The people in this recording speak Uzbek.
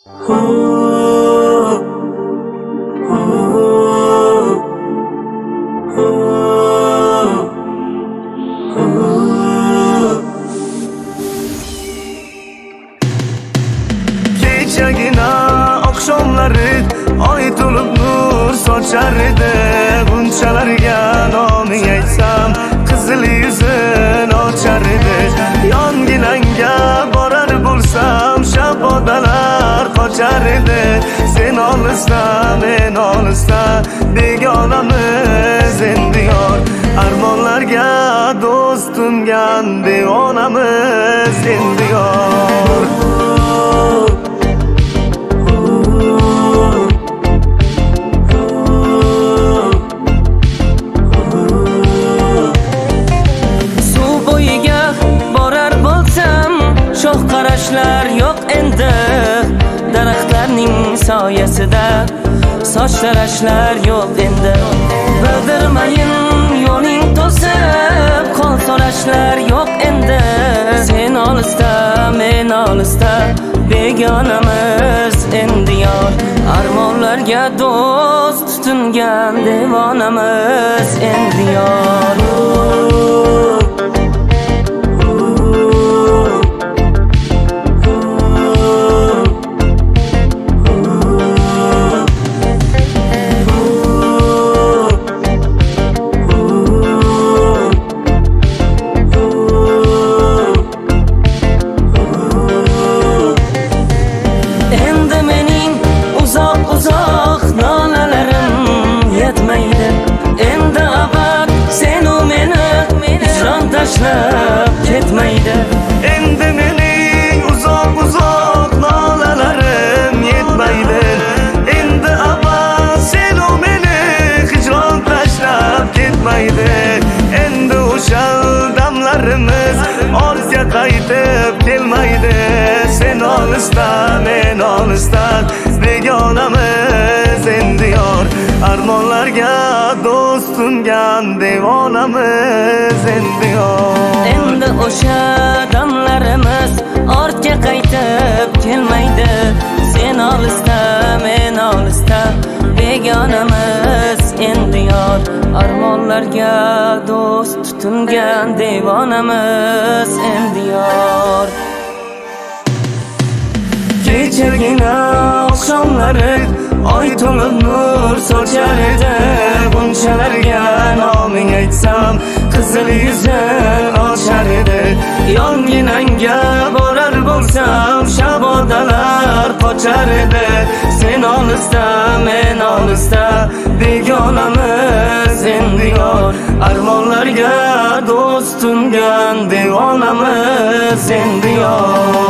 Kechagina oqshomlari oy to'lib nur sochar edi. Bunchalarga noming aytsam qizil yuzin ochar edi. Yonginangga borar bo'lsam shabodalar qochar edi. Sen olisda men olisda begonamiz endi yor. Armonlarga do'st tungan devonamiz endi yor. Shoh qarashlar yo'q endi daraxtlarning soyasida, soch tarashlar yo'q endi. Bildirmayin yo'ling to'sib, qon so'rashlar yo'q endi. Sen olisda men olisda begonamiz endi yor. Armonlarga do'st tutingan devonamiz endi yor. Uzoq nolalarim yetmaydi. Endi abad senu meni hijron tashlab ketmaydi. Endi mening uzoq nolalarim yetmaydi. Endi abad senu meni hijron tashlab ketmaydi. Endi o'sha damlarimiz ortga qaytib kelmaydi. Sen olisda men olisda begonamiz endi yor. Armonlarga do'st tungan devonamiz endi yor. Endi o'sha damlarimiz ortga qaytib kelmaydi. Sen olisda men olisda begonamiz endi yor. Armonlarga do'st tutingan devonamiz endi yor. Kechagina oqshomlari oy to'lib nur sochar edi. Bunchalarga noming aytsam qizil yuzin ochar edi. Yonginangga borar bo'lsam shabodalar qochar edi. Sen olisda men olisda begonamiz endi yor. Armonlarga do'st tungan devonamiz endi yor.